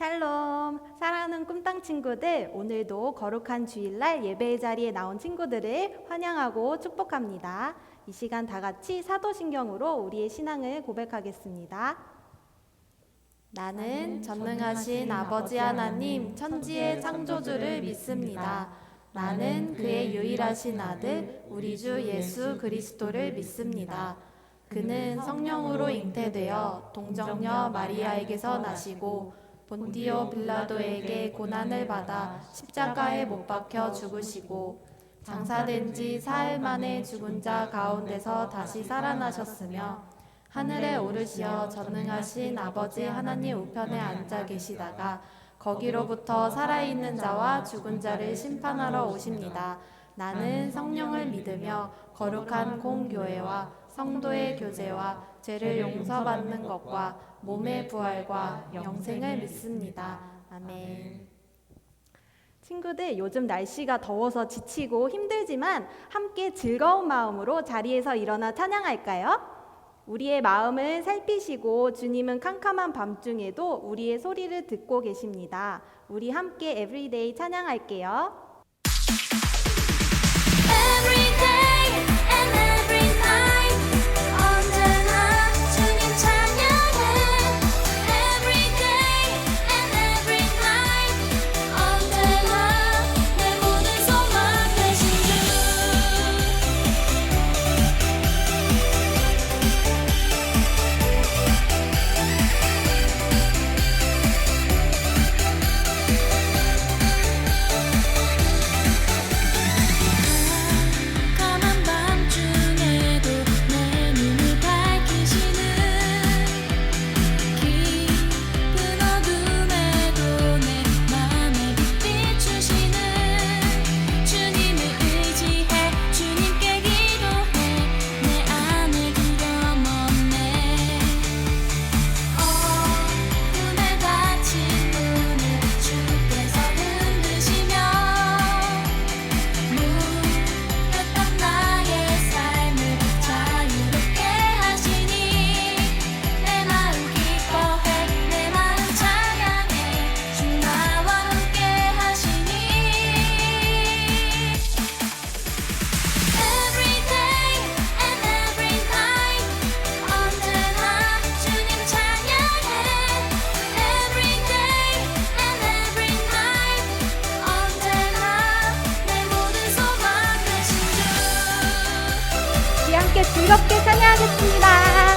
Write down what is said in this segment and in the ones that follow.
샬롬, 사랑하는 꿈땅 친구들, 오늘도 거룩한 주일날 예배의 자리에 나온 친구들을 환영하고 축복합니다. 이 시간 다 같이 사도신경으로 우리의 신앙을 고백하겠습니다. 나는 전능하신 아버지 하나님 천지의 창조주를 믿습니다. 나는 그의 유일하신 아들 우리 주 예수 그리스도를 믿습니다. 그는 성령으로 잉태되어 동정녀 마리아에게서 나시고 본디오 빌라도에게 고난을 받아 십자가에 못 박혀 죽으시고 장사된 지 사흘 만에 죽은 자 가운데서 다시 살아나셨으며 하늘에 오르시어 전능하신 아버지 하나님 우편에 앉아 계시다가 거기로부터 살아있는 자와 죽은 자를 심판하러 오십니다. 나는 성령을 믿으며 거룩한 공교회와 성도의 교제와 죄를 용서받는 것과 몸의 부활과 영생을 믿습니다. 아멘. 친구들, 요즘 날씨가 더워서 지치고 힘들지만 함께 즐거운 마음으로 자리에서 일어나 찬양할까요? 우리의 마음을 살피시고 주님은 캄캄한 밤중에도 우리의 소리를 듣고 계십니다. 우리 함께 에브리데이 찬양할게요. 함께 즐겁게 찬양하겠습니다.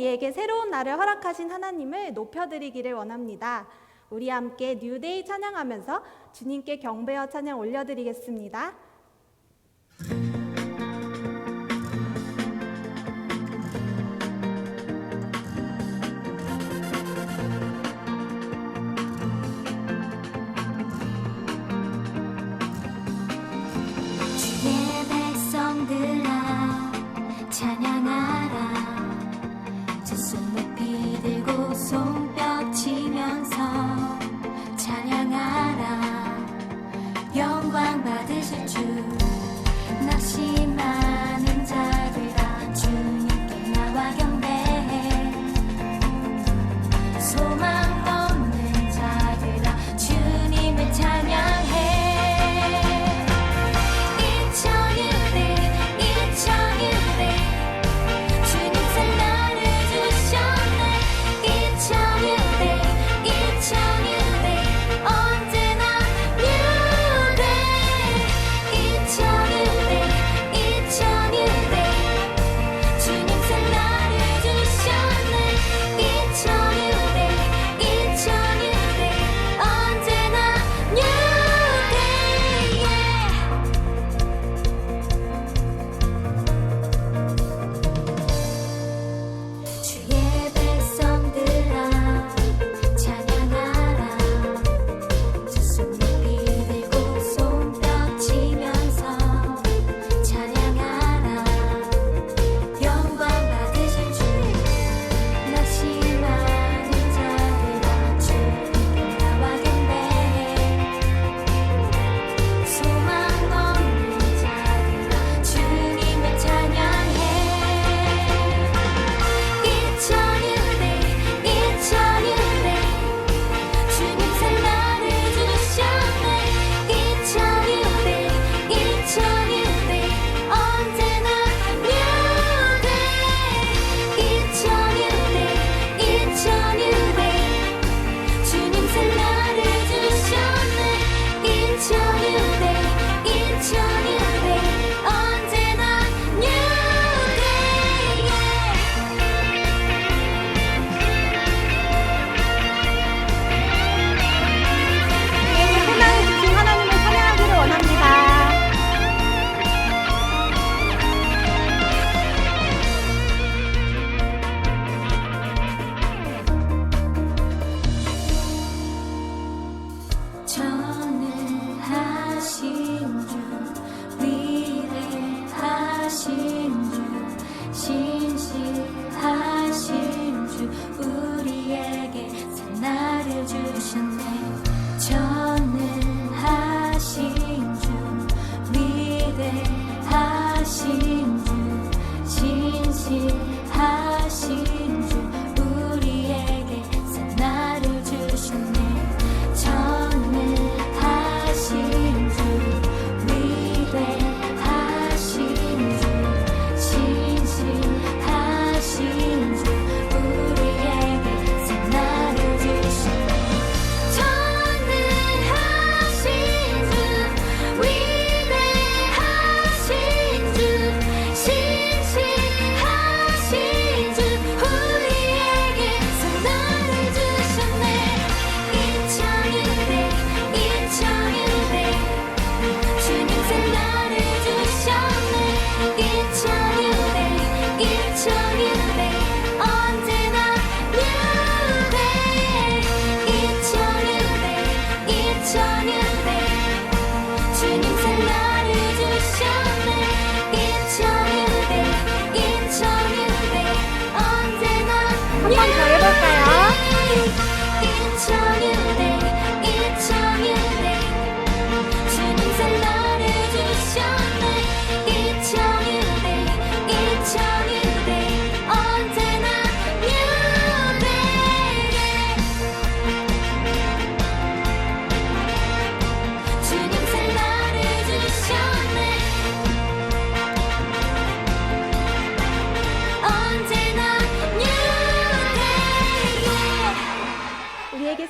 우리에게 새로운 날을 허락하신 하나님을 높여드리기를 원합니다. 우리 함께 뉴데이 찬양하면서 주님께 경배와 찬양 올려드리겠습니다. 주의 백성들아 찬양하라. 두 손 높이 들고 손뼉 치면서 찬양하라. 영광 받으실 주 낙심하는 자들아 주님께 나와 경배해. 소망 없는 자들아 주님을 찬양해.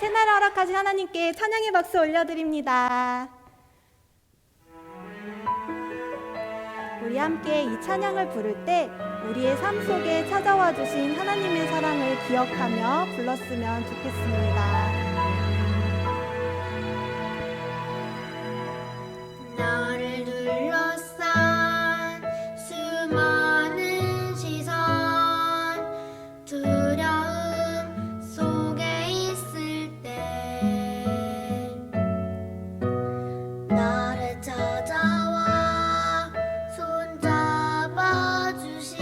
새날을 허락하신 하나님께 찬양의 박수 올려드립니다. 우리 함께 이 찬양을 부를 때 우리의 삶 속에 찾아와 주신 하나님의 사랑을 기억하며 불렀으면 좋겠습니다. 나를 둘러싼 수많은 시선 두려움 속에 있을 때 나를 찾아와 손잡아 주신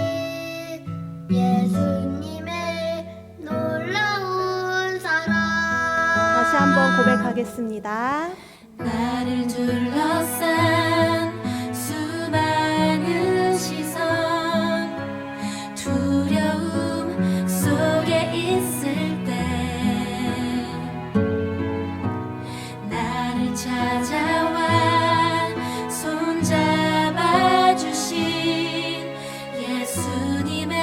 예수님의 놀라운 사랑 다시 한번 고백하겠습니다. 나를 둘러싼 수많은 시선 두려움 속에 있을 때 나를 찾아와 손잡아 주신 예수님의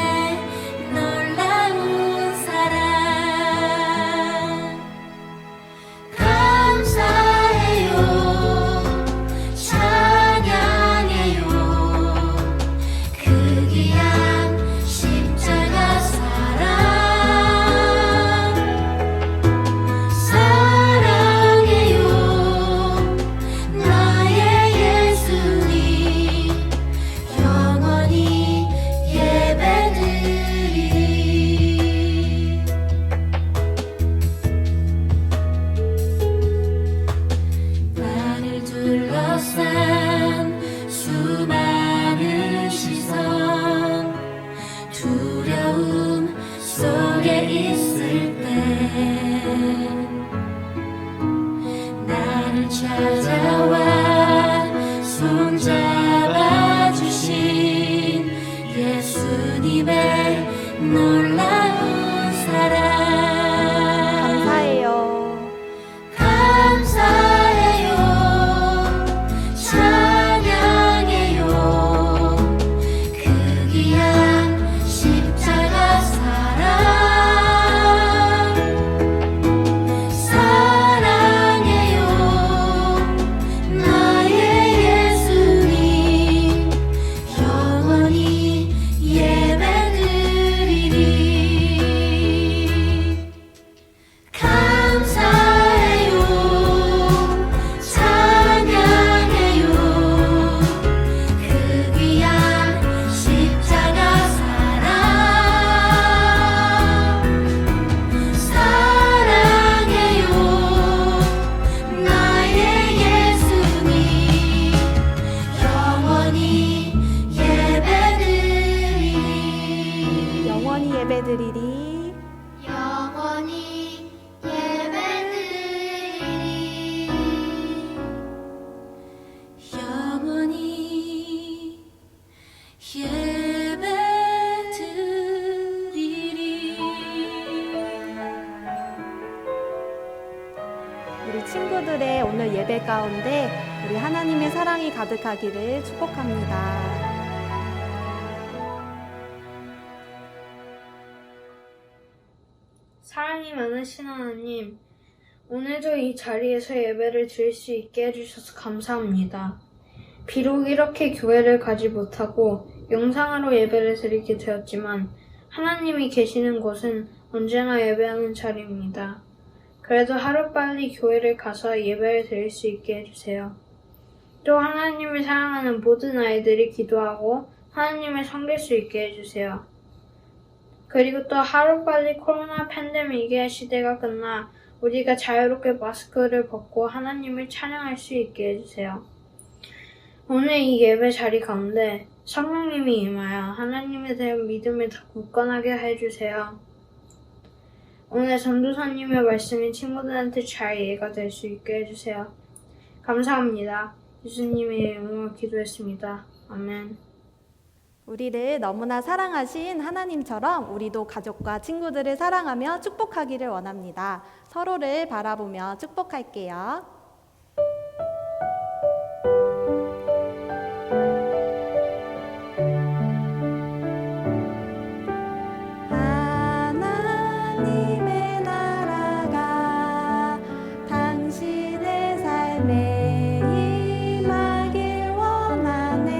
놀라운 사랑 감사해요 찬양해요 그 귀한 십자가 사랑 사랑해요 나의 예수님 영원히 예배드리리 나를 둘러싼 수많은 시선 두려움 속에 있을 때 나를 찾아와 손잡아 주신 예수님의 놀라운 사랑 감사해요. 감사해요 찬양해요 그 귀한 십자가 사랑 사랑해요 나의 예수님 영원히 예배드리리 감사해요 찬양해요 그 귀한 십자가 사랑 사랑해요 나의 예수님 영원히 예배드리리 영원히 예배드리리. 영원히 예배드리리 영원히 예배드리리 우리 친구들의 오늘 예배 가운데 우리 하나님의 사랑이 가득하기를 축복합니다. 사랑이 많으신 하나님, 오늘도 이 자리에서 예배를 드릴 수 있게 해주셔서 감사합니다. 비록 이렇게 교회를 가지 못하고 영상으로 예배를 드리게 되었지만 하나님이 계시는 곳은 언제나 예배하는 자리입니다. 그래도 하루빨리 교회를 가서 예배를 드릴 수 있게 해주세요. 또 하나님을 사랑하는 모든 아이들이 기도하고 하나님을 섬길 수 있게 해주세요. 그리고 또 하루빨리 코로나 팬데믹의 시대가 끝나 우리가 자유롭게 마스크를 벗고 하나님을 찬양할 수 있게 해주세요. 오늘 이 예배 자리 가운데 성령님이 임하여 하나님에 대한 믿음을 더 굳건하게 해주세요. 오늘 전도사님의 말씀이 친구들한테 잘 이해가 될 수 있게 해주세요. 감사합니다. 예수님의 이름으로 기도했습니다. 아멘. 우리를 너무나 사랑하신 하나님처럼 우리도 가족과 친구들을 사랑하며 축복하기를 원합니다. 서로를 바라보며 축복할게요. 하나님의 나라가 당신의 삶에 임하길 원하네.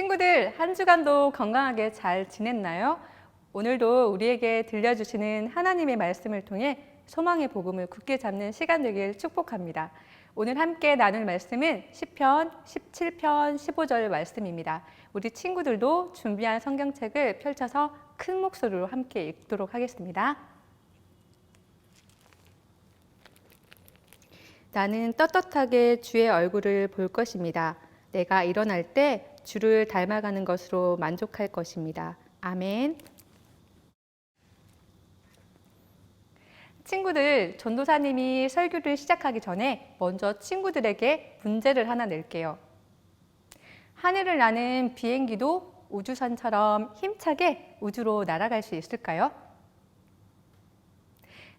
친구들, 한 주간도 건강하게 잘 지냈나요? 오늘도 우리에게 들려주시는 하나님의 말씀을 통해 소망의 복음을 굳게 잡는 시간 되길 축복합니다. 오늘 함께 나눌 말씀은 시편 17편 15절 말씀입니다. 우리 친구들도 준비한 성경책을 펼쳐서 큰 목소리로 함께 읽도록 하겠습니다. 나는 떳떳하게 주의 얼굴을 볼 것입니다. 내가 일어날 때 주를 닮아가는 것으로 만족할 것입니다. 아멘. 친구들, 전도사님이 설교를 시작하기 전에 먼저 친구들에게 문제를 하나 낼게요. 하늘을 나는 비행기도 우주선처럼 힘차게 우주로 날아갈 수 있을까요?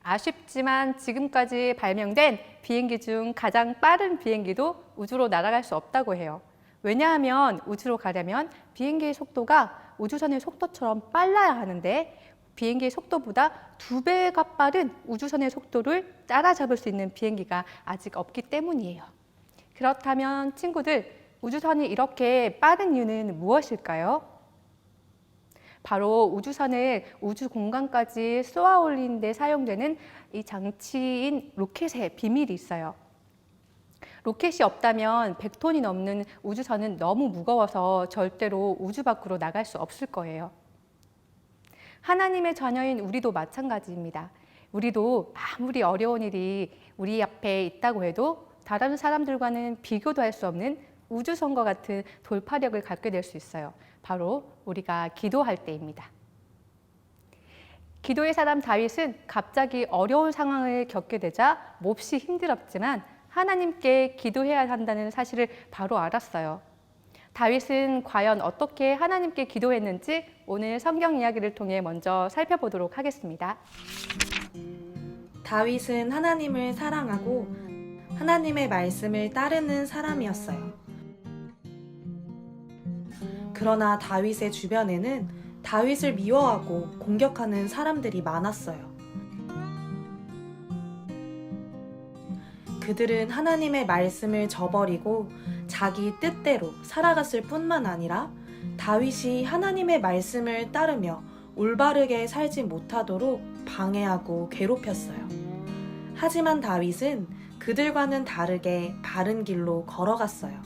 아쉽지만 지금까지 발명된 비행기 중 가장 빠른 비행기도 우주로 날아갈 수 없다고 해요. 왜냐하면 우주로 가려면 비행기의 속도가 우주선의 속도처럼 빨라야 하는데 비행기의 속도보다 2배가 빠른 우주선의 속도를 따라잡을 수 있는 비행기가 아직 없기 때문이에요. 그렇다면 친구들, 우주선이 이렇게 빠른 이유는 무엇일까요? 바로 우주선을 우주 공간까지 쏘아 올리는 데 사용되는 이 장치인 로켓의 비밀이 있어요. 로켓이 없다면 100톤이 넘는 우주선은 너무 무거워서 절대로 우주 밖으로 나갈 수 없을 거예요. 하나님의 자녀인 우리도 마찬가지입니다. 우리도 아무리 어려운 일이 우리 앞에 있다고 해도 다른 사람들과는 비교도 할 수 없는 우주선과 같은 돌파력을 갖게 될 수 있어요. 바로 우리가 기도할 때입니다. 기도의 사람 다윗은 갑자기 어려운 상황을 겪게 되자 몹시 힘들었지만 하나님께 기도해야 한다는 사실을 바로 알았어요. 다윗은 과연 어떻게 하나님께 기도했는지 오늘 성경 이야기를 통해 먼저 살펴보도록 하겠습니다. 다윗은 하나님을 사랑하고 하나님의 말씀을 따르는 사람이었어요. 그러나 다윗의 주변에는 다윗을 미워하고 공격하는 사람들이 많았어요. 그들은 하나님의 말씀을 저버리고 자기 뜻대로 살아갔을 뿐만 아니라 다윗이 하나님의 말씀을 따르며 올바르게 살지 못하도록 방해하고 괴롭혔어요. 하지만 다윗은 그들과는 다르게 바른 길로 걸어갔어요.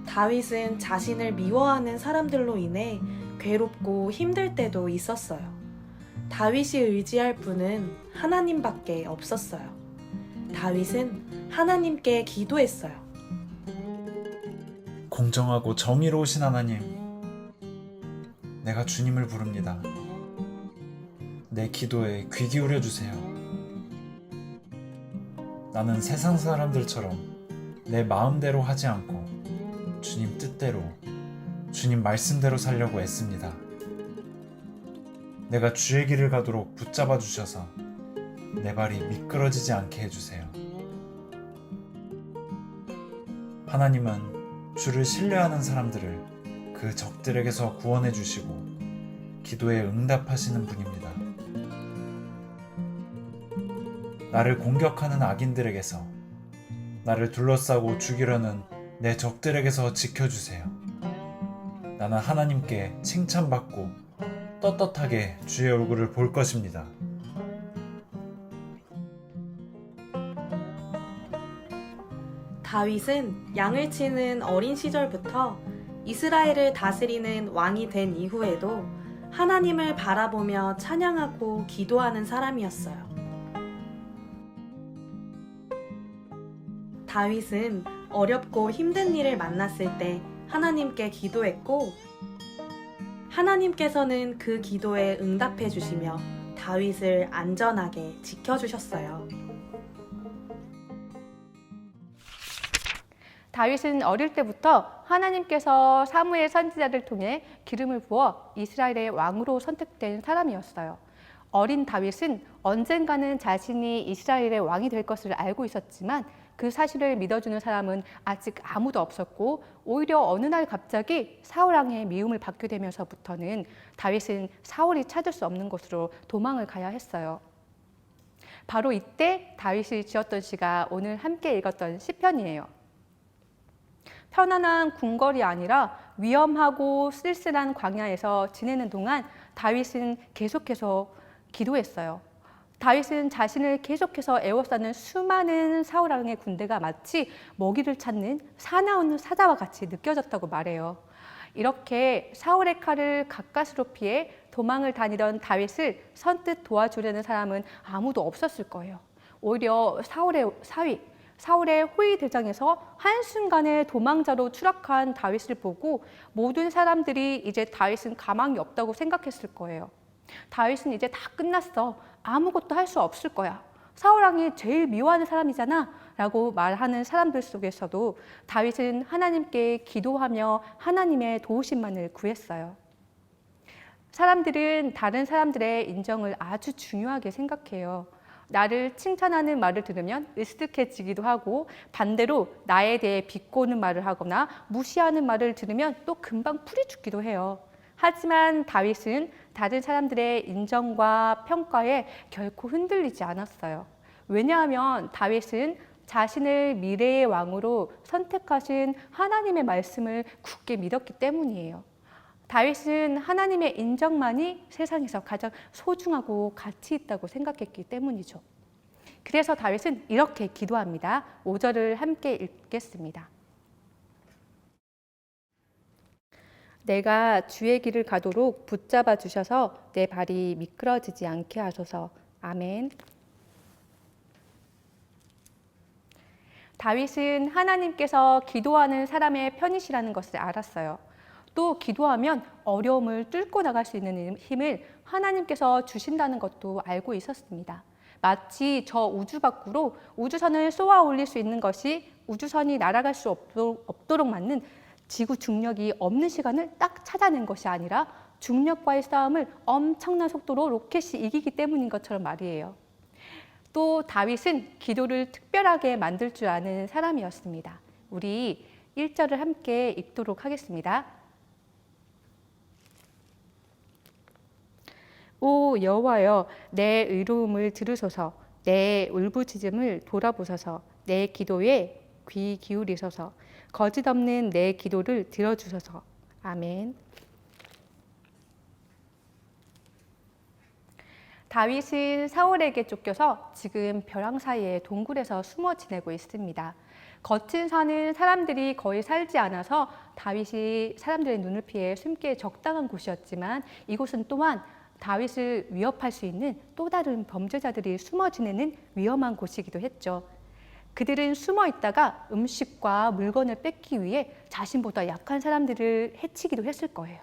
다윗은 자신을 미워하는 사람들로 인해 괴롭고 힘들 때도 있었어요. 다윗이 의지할 분은 하나님밖에 없었어요. 다윗은 하나님께 기도했어요. 공정하고 정의로우신 하나님, 내가 주님을 부릅니다. 내 기도에 귀 기울여 주세요. 나는 세상 사람들처럼 내 마음대로 하지 않고 주님 뜻대로, 주님 말씀대로 살려고 애씁니다. 내가 주의 길을 가도록 붙잡아 주셔서 내 발이 미끄러지지 않게 해주세요. 하나님은 주를 신뢰하는 사람들을 그 적들에게서 구원해 주시고 기도에 응답하시는 분입니다. 나를 공격하는 악인들에게서, 나를 둘러싸고 죽이려는 내 적들에게서 지켜주세요. 나는 하나님께 칭찬받고 떳떳하게 주의 얼굴을 볼 것입니다. 다윗은 양을 치는 어린 시절부터 이스라엘을 다스리는 왕이 된 이후에도 하나님을 바라보며 찬양하고 기도하는 사람이었어요. 다윗은 어렵고 힘든 일을 만났을 때 하나님께 기도했고 하나님께서는 그 기도에 응답해 주시며 다윗을 안전하게 지켜주셨어요. 다윗은 어릴 때부터 하나님께서 사무엘 선지자를 통해 기름을 부어 이스라엘의 왕으로 선택된 사람이었어요. 어린 다윗은 언젠가는 자신이 이스라엘의 왕이 될 것을 알고 있었지만 그 사실을 믿어주는 사람은 아직 아무도 없었고 오히려 어느 날 갑자기 사울 왕의 미움을 받게 되면서부터는 다윗은 사울이 찾을 수 없는 곳으로 도망을 가야 했어요. 바로 이때 다윗이 지었던 시가 오늘 함께 읽었던 시편이에요. 편안한 궁궐이 아니라 위험하고 쓸쓸한 광야에서 지내는 동안 다윗은 계속해서 기도했어요. 다윗은 자신을 계속해서 애워싸는 수많은 사울 왕의 군대가 마치 먹이를 찾는 사나운 사자와 같이 느껴졌다고 말해요. 이렇게 사울의 칼을 가까스로 피해 도망을 다니던 다윗을 선뜻 도와주려는 사람은 아무도 없었을 거예요. 오히려 사울의 사위, 사울의 호위 대장에서 한순간에 도망자로 추락한 다윗을 보고 모든 사람들이 이제 다윗은 가망이 없다고 생각했을 거예요. 다윗은 이제 다 끝났어. 아무것도 할 수 없을 거야. 사울 왕이 제일 미워하는 사람이잖아 라고 말하는 사람들 속에서도 다윗은 하나님께 기도하며 하나님의 도우심만을 구했어요. 사람들은 다른 사람들의 인정을 아주 중요하게 생각해요. 나를 칭찬하는 말을 들으면 으스득해지기도 하고 반대로 나에 대해 비꼬는 말을 하거나 무시하는 말을 들으면 또 금방 풀이 죽기도 해요. 하지만 다윗은 다른 사람들의 인정과 평가에 결코 흔들리지 않았어요. 왜냐하면 다윗은 자신을 미래의 왕으로 선택하신 하나님의 말씀을 굳게 믿었기 때문이에요. 다윗은 하나님의 인정만이 세상에서 가장 소중하고 가치 있다고 생각했기 때문이죠. 그래서 다윗은 이렇게 기도합니다. 5절을 함께 읽겠습니다. 내가 주의 길을 가도록 붙잡아 주셔서 내 발이 미끄러지지 않게 하소서. 아멘. 다윗은 하나님께서 기도하는 사람의 편이시라는 것을 알았어요. 또 기도하면 어려움을 뚫고 나갈 수 있는 힘을 하나님께서 주신다는 것도 알고 있었습니다. 마치 저 우주 밖으로 우주선을 쏘아 올릴 수 있는 것이 우주선이 날아갈 수 없도록 맞는 지구 중력이 없는 시간을 딱 찾아낸 것이 아니라 중력과의 싸움을 엄청난 속도로 로켓이 이기기 때문인 것처럼 말이에요. 또 다윗은 기도를 특별하게 만들 줄 아는 사람이었습니다. 우리 1절을 함께 읽도록 하겠습니다. 오 여호와여, 내 의로움을 들으소서. 내 울부짖음을 돌아보소서. 내 기도에 귀 기울이소서. 거짓 없는 내 기도를 들어주소서. 아멘. 다윗은 사울에게 쫓겨서 지금 벼랑 사이의 동굴에서 숨어 지내고 있습니다. 거친 산은 사람들이 거의 살지 않아서 다윗이 사람들의 눈을 피해 숨기에 적당한 곳이었지만 이곳은 또한 다윗을 위협할 수 있는 또 다른 범죄자들이 숨어 지내는 위험한 곳이기도 했죠. 그들은 숨어 있다가 음식과 물건을 뺏기 위해 자신보다 약한 사람들을 해치기도 했을 거예요.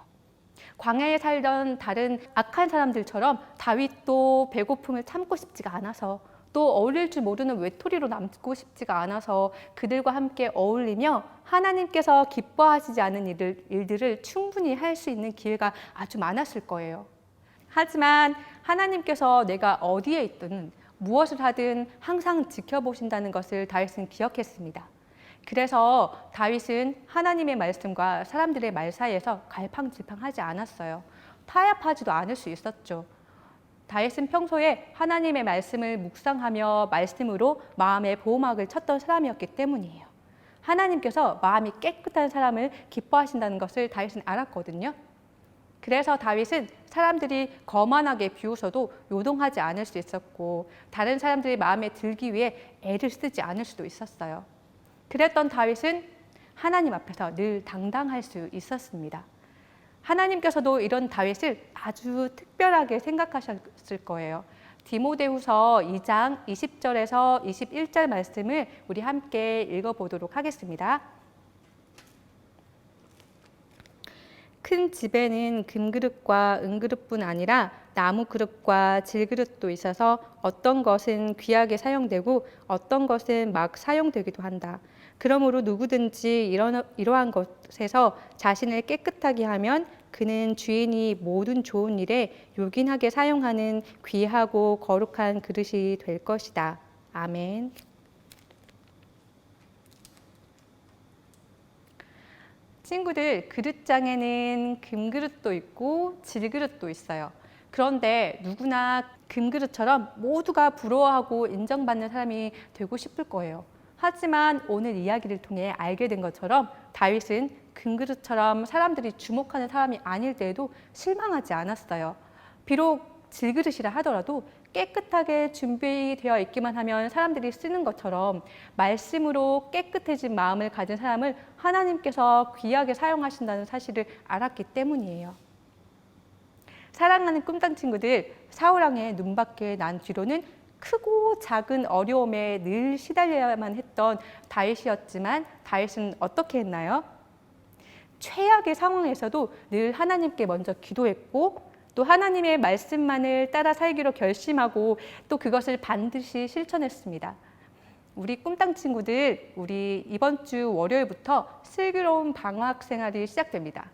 광야에 살던 다른 악한 사람들처럼 다윗도 배고픔을 참고 싶지가 않아서 또 어울릴 줄 모르는 외톨이로 남고 싶지가 않아서 그들과 함께 어울리며 하나님께서 기뻐하시지 않은 일들을 충분히 할 수 있는 기회가 아주 많았을 거예요. 하지만 하나님께서 내가 어디에 있든 무엇을 하든 항상 지켜보신다는 것을 다윗은 기억했습니다. 그래서 다윗은 하나님의 말씀과 사람들의 말 사이에서 갈팡질팡하지 않았어요. 타협하지도 않을 수 있었죠. 다윗은 평소에 하나님의 말씀을 묵상하며 말씀으로 마음의 보호막을 쳤던 사람이었기 때문이에요. 하나님께서 마음이 깨끗한 사람을 기뻐하신다는 것을 다윗은 알았거든요. 그래서 다윗은 사람들이 거만하게 비웃어도 요동하지 않을 수 있었고 다른 사람들이 마음에 들기 위해 애를 쓰지 않을 수도 있었어요. 그랬던 다윗은 하나님 앞에서 늘 당당할 수 있었습니다. 하나님께서도 이런 다윗을 아주 특별하게 생각하셨을 거예요. 디모데후서 2장 20절에서 21절 말씀을 우리 함께 읽어보도록 하겠습니다. 큰 집에는 금그릇과 은그릇뿐 아니라 나무 그릇과 질그릇도 있어서 어떤 것은 귀하게 사용되고 어떤 것은 막 사용되기도 한다. 그러므로 누구든지 이러한 것에서 자신을 깨끗하게 하면 그는 주인이 모든 좋은 일에 요긴하게 사용하는 귀하고 거룩한 그릇이 될 것이다. 아멘. 친구들, 그릇장에는 금그릇도 있고 질그릇도 있어요. 그런데 누구나 금그릇처럼 모두가 부러워하고 인정받는 사람이 되고 싶을 거예요. 하지만 오늘 이야기를 통해 알게 된 것처럼 다윗은 금그릇처럼 사람들이 주목하는 사람이 아닐 때에도 실망하지 않았어요. 비록 질그릇이라 하더라도 깨끗하게 준비되어 있기만 하면 사람들이 쓰는 것처럼 말씀으로 깨끗해진 마음을 가진 사람을 하나님께서 귀하게 사용하신다는 사실을 알았기 때문이에요. 사랑하는 꿈땅 친구들, 사울왕의 눈밖에 난 뒤로는 크고 작은 어려움에 늘 시달려야만 했던 다윗이었지만 다윗은 어떻게 했나요? 최악의 상황에서도 늘 하나님께 먼저 기도했고 또 하나님의 말씀만을 따라 살기로 결심하고 또 그것을 반드시 실천했습니다. 우리 꿈땅 친구들, 우리 이번 주 월요일부터 슬기로운 방학 생활이 시작됩니다.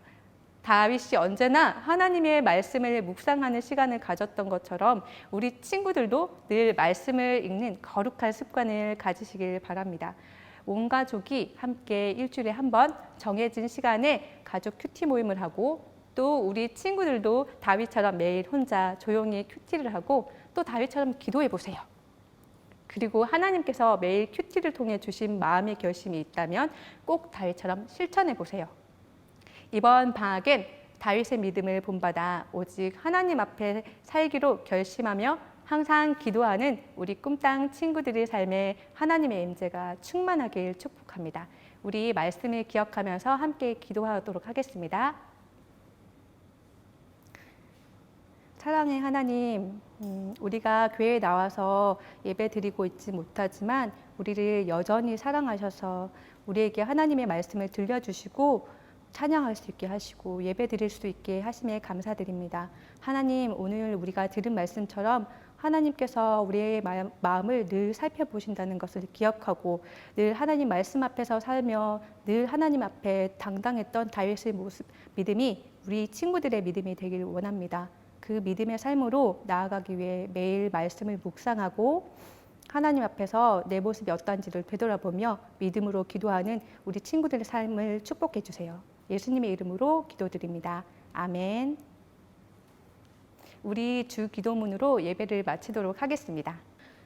다윗이 언제나 하나님의 말씀을 묵상하는 시간을 가졌던 것처럼 우리 친구들도 늘 말씀을 읽는 거룩한 습관을 가지시길 바랍니다. 온 가족이 함께 일주일에 한 번 정해진 시간에 가족 큐티 모임을 하고 또 우리 친구들도 다윗처럼 매일 혼자 조용히 큐티를 하고 또 다윗처럼 기도해 보세요. 그리고 하나님께서 매일 큐티를 통해 주신 마음의 결심이 있다면 꼭 다윗처럼 실천해 보세요. 이번 방학엔 다윗의 믿음을 본받아 오직 하나님 앞에 살기로 결심하며 항상 기도하는 우리 꿈땅 친구들의 삶에 하나님의 임재가 충만하길 축복합니다. 우리 말씀을 기억하면서 함께 기도하도록 하겠습니다. 사랑의 하나님, 우리가 교회에 나와서 예배 드리고 있지 못하지만 우리를 여전히 사랑하셔서 우리에게 하나님의 말씀을 들려주시고 찬양할 수 있게 하시고 예배 드릴 수 있게 하심에 감사드립니다. 하나님, 오늘 우리가 들은 말씀처럼 하나님께서 우리의 마음을 늘 살펴보신다는 것을 기억하고 늘 하나님 말씀 앞에서 살며 늘 하나님 앞에 당당했던 다윗의 모습, 믿음이 우리 친구들의 믿음이 되길 원합니다. 그 믿음의 삶으로 나아가기 위해 매일 말씀을 묵상하고 하나님 앞에서 내 모습이 어떠한지를 되돌아보며 믿음으로 기도하는 우리 친구들의 삶을 축복해 주세요. 예수님의 이름으로 기도드립니다. 아멘. 우리 주 기도문으로 예배를 마치도록 하겠습니다.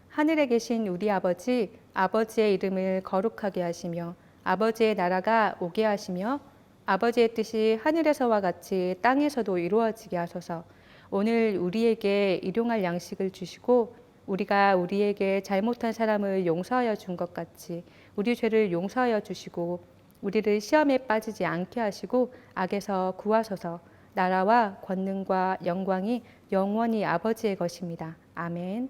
하늘에 계신 우리 아버지, 아버지의 이름을 거룩하게 하시며 아버지의 나라가 오게 하시며 아버지의 뜻이 하늘에서와 같이 땅에서도 이루어지게 하소서. 오늘 우리에게 일용할 양식을 주시고 우리가 우리에게 잘못한 사람을 용서하여 준 것 같이 우리 죄를 용서하여 주시고 우리를 시험에 빠지지 않게 하시고 악에서 구하소서. 나라와 권능과 영광이 영원히 아버지의 것입니다. 아멘.